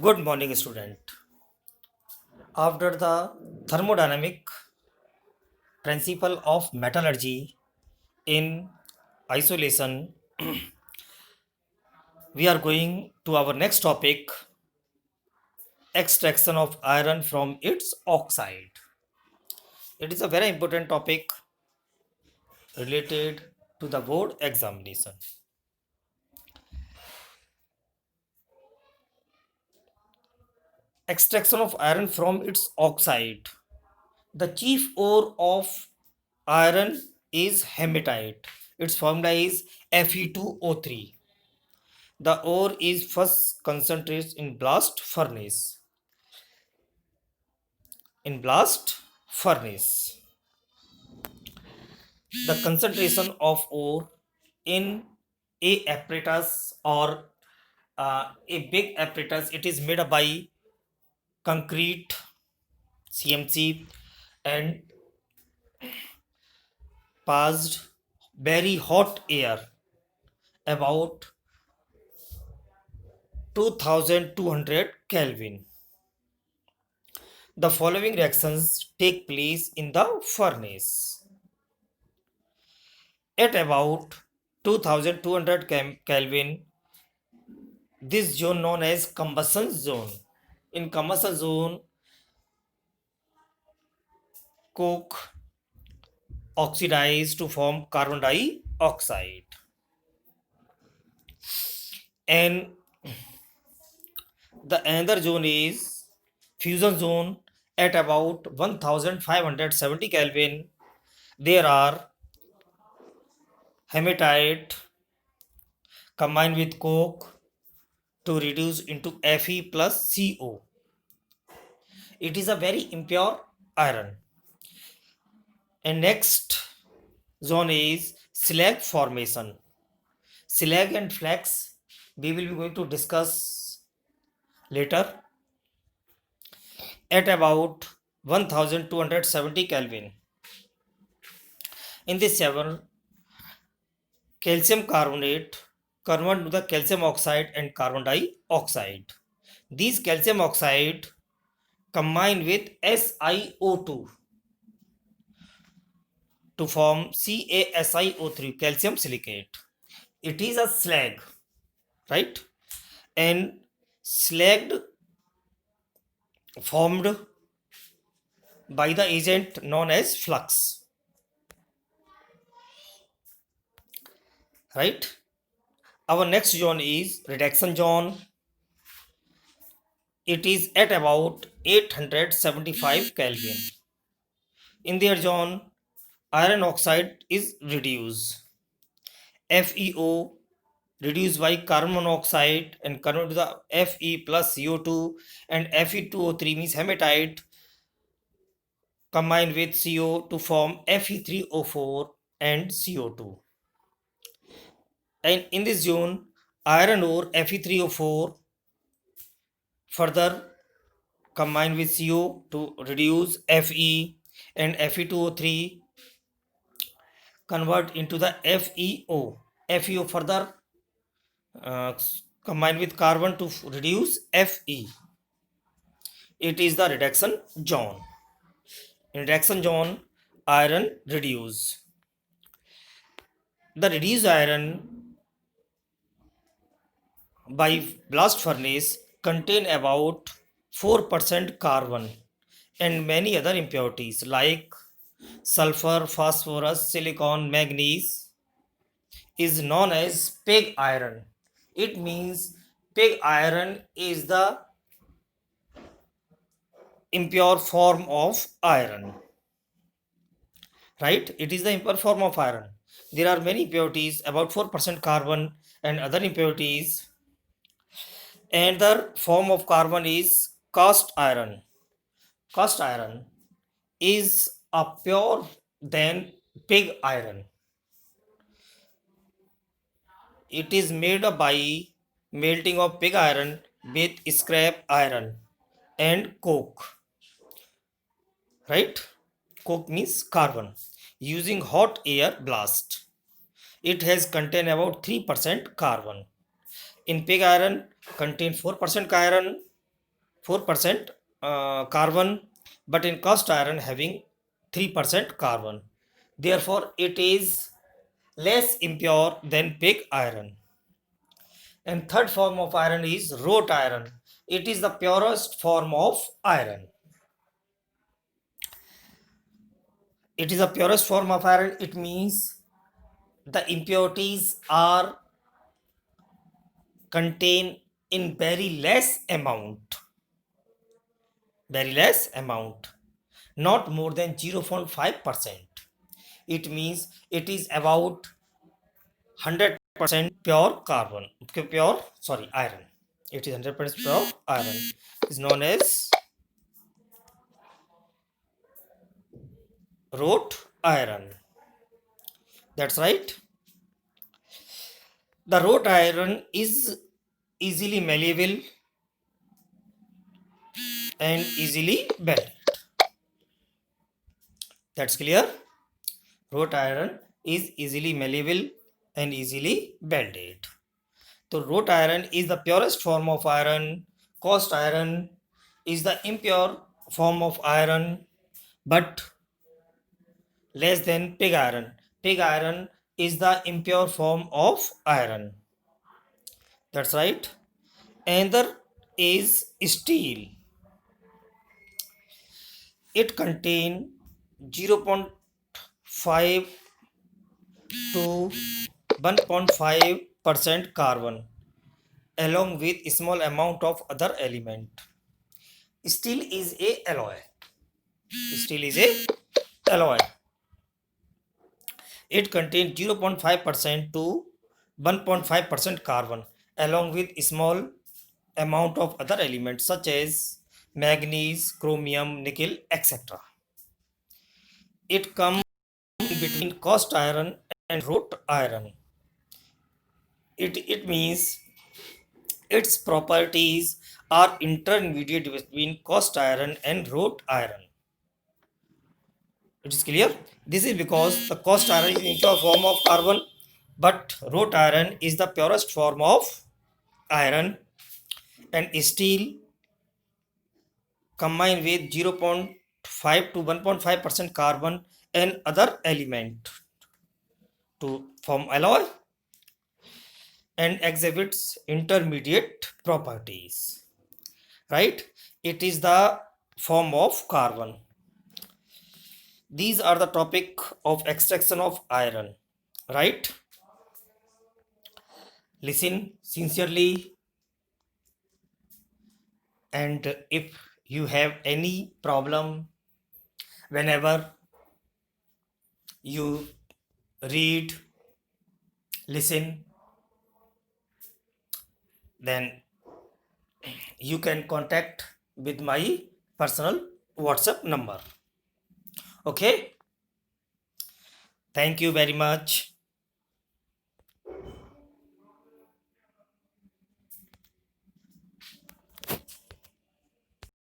Good morning, student. After the thermodynamic principle of metallurgy in isolation, we are going to our next topic, extraction of iron from its oxide. It is a very important topic related to the board examination. Extraction of iron from its oxide. The chief ore of iron is hematite. Its formula is Fe2O3. The ore is first concentrated in blast furnace. In blast furnace, the concentration of ore in a apparatus or a big apparatus, it is made by concrete CMC and passed very hot air about 2200 Kelvin. The following reactions take place in the furnace. At about 2200 Kelvin, this zone known as combustion zone. In combustion zone, coke oxidized to form carbon dioxide. And the another zone is fusion zone at about 1570 Kelvin. There are hematite combined with coke to reduce into Fe plus Co. It is a very impure iron. And next zone is slag formation. Slag and flax we will be going to discuss later at about 1270 Kelvin. In this chapter, calcium carbonate convert to the calcium oxide and carbon dioxide. These calcium oxide combine with SiO2 to form CaSiO3, calcium silicate. It is a slag, right? And slag formed by the agent known as flux, right? Our next zone is reduction zone. It is at about 875 Kelvin. In their zone, iron oxide is reduced. FeO reduced by carbon monoxide and convert to the Fe plus CO2, and Fe2O3 means hematite combined with CO to form Fe3O4 and CO2. And in this zone, iron ore Fe3O4 further combined with CO to reduce Fe, and Fe2O3 convert into the FeO. FeO further uh, combined with carbon to reduce Fe. It is the reduction zone. In reduction zone, iron reduce. The reduced iron by blast furnace contain about 4% carbon and many other impurities like sulfur, phosphorus, silicon, manganese is known as pig iron. It means pig iron is the impure form of iron, right? It is the impure form of iron. There are many impurities, about 4% carbon and other impurities. Another form of carbon is cast iron. Cast iron is a pure than pig iron. It is made by melting of pig iron with scrap iron and coke, right? Coke means carbon using hot air blast. It has contain about 3% carbon. In pig iron contain 4% iron 4% carbon, but in cast iron having 3% carbon. Therefore, it is less impure than pig iron. And third form of iron is wrought iron. It is the purest form of iron. It is the purest form of iron. It means the impurities are contained in very less amount, not more than 0.5%. It means it is about 100% pure iron. It is 100% pure iron. Is known as wrought iron. That's right. The wrought iron is easily malleable and easily bent. That's clear. Wrought iron is easily malleable and easily bended. So wrought iron is the purest form of iron. Cast iron is the impure form of iron, but less than pig iron. Pig iron is the impure form of iron. That's right. Another is steel. It contains 0.5 to 1.5% carbon along with small amount of other element. Steel is a alloy. Steel is a alloy. It contains 0.5% to 1.5% carbon along with small amount of other elements such as manganese, chromium, nickel, etc. It comes between cast iron and wrought iron. It means its properties are intermediate between cast iron and wrought iron. It is clear. This is because the cast iron is impure form of carbon, but wrought iron is the purest form of iron, and steel combined with 0.5 to 1.5% carbon and other element to form alloy and exhibits intermediate properties. Right? It is the form of carbon. These are the topic of extraction of iron. Right? Listen sincerely, and if you have any problem whenever you read, listen, then you can contact with my personal WhatsApp number. Okay, thank you very much.